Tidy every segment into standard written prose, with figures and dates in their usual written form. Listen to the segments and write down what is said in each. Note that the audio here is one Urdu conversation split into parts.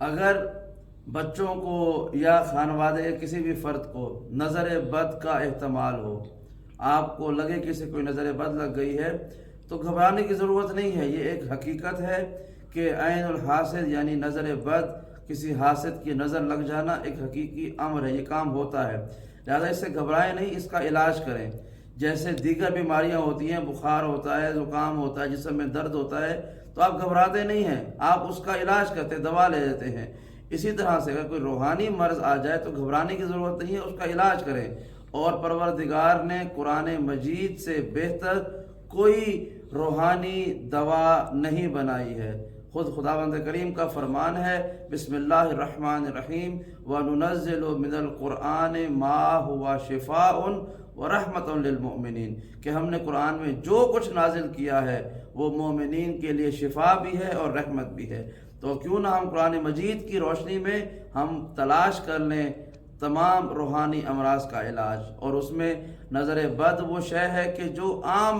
اگر بچوں کو یا خانوادے کے کسی بھی فرد کو نظر بد کا احتمال ہو، آپ کو لگے کہ اسے کوئی نظر بد لگ گئی ہے، تو گھبرانے کی ضرورت نہیں ہے۔ یہ ایک حقیقت ہے کہ عین الحاسد یعنی نظر بد، کسی حاسد کی نظر لگ جانا ایک حقیقی امر ہے، یہ کام ہوتا ہے، لہذا اس سے گھبرائیں نہیں، اس کا علاج کریں۔ جیسے دیگر بیماریاں ہوتی ہیں، بخار ہوتا ہے، زکام ہوتا ہے، جسم میں درد ہوتا ہے، تو آپ گھبراتے نہیں ہیں، آپ اس کا علاج کرتے، دوا لے لیتے ہیں۔ اسی طرح سے اگر کوئی روحانی مرض آ جائے تو گھبرانے کی ضرورت نہیں ہے، اس کا علاج کریں۔ اور پروردگار نے قرآن مجید سے بہتر کوئی روحانی دوا نہیں بنائی ہے۔ خود خداوند کریم کا فرمان ہے، بسم اللہ الرحمن الرحیم، وَنُنَزِّلُ مِنَ الْقُرْآنِ مَا هُوَ شِفَاءٌ وَرَحْمَةٌ لِّلْمُؤْمِنِينَ کہ ہم نے قرآن میں جو کچھ نازل کیا ہے وہ مومنین کے لیے شفا بھی ہے اور رحمت بھی ہے۔ تو کیوں نہ ہم قرآن مجید کی روشنی میں ہم تلاش کر لیں تمام روحانی امراض کا علاج۔ اور اس میں نظر بد وہ شے ہے کہ جو عام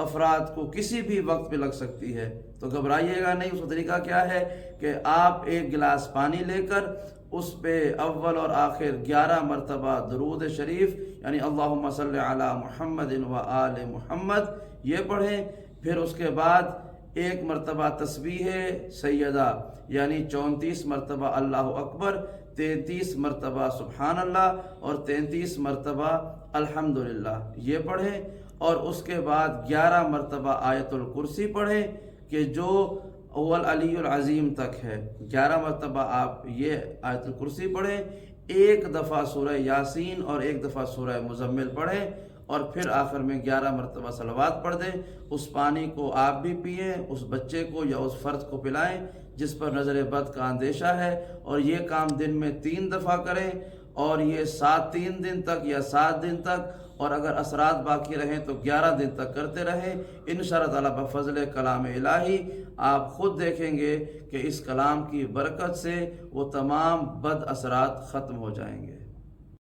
افراد کو کسی بھی وقت پہ لگ سکتی ہے، تو گھبرائیے گا نہیں۔ اس کا طریقہ کیا ہے کہ آپ ایک گلاس پانی لے کر اس پہ اول اور آخر 11 مرتبہ درود شریف یعنی اللہم صلی علی محمد و آل محمد یہ پڑھیں، پھر اس کے بعد 1 مرتبہ تسبیح سیدہ یعنی 34 مرتبہ اللہ اکبر، 33 مرتبہ سبحان اللہ اور 33 مرتبہ الحمدللہ یہ پڑھیں، اور اس کے بعد 11 مرتبہ آیت الکرسی پڑھیں کہ جو اول علی العظیم تک ہے۔ 11 مرتبہ آپ یہ آیت الکرسی پڑھیں، 1 دفعہ سورہ یاسین اور 1 دفعہ سورہ مزمل پڑھیں، اور پھر آخر میں 11 مرتبہ صلوات پڑھ دیں۔ اس پانی کو آپ بھی پئیں، اس بچے کو یا اس فرد کو پلائیں جس پر نظر بد کا اندیشہ ہے، اور یہ کام دن میں 3 دفعہ کریں، اور یہ 3 دن تک یا 7 دن تک، اور اگر اثرات باقی رہیں تو 11 دن تک کرتے رہیں۔ انشاءاللہ تعالیٰ بفضل کلام الہی آپ خود دیکھیں گے کہ اس کلام کی برکت سے وہ تمام بد اثرات ختم ہو جائیں گے۔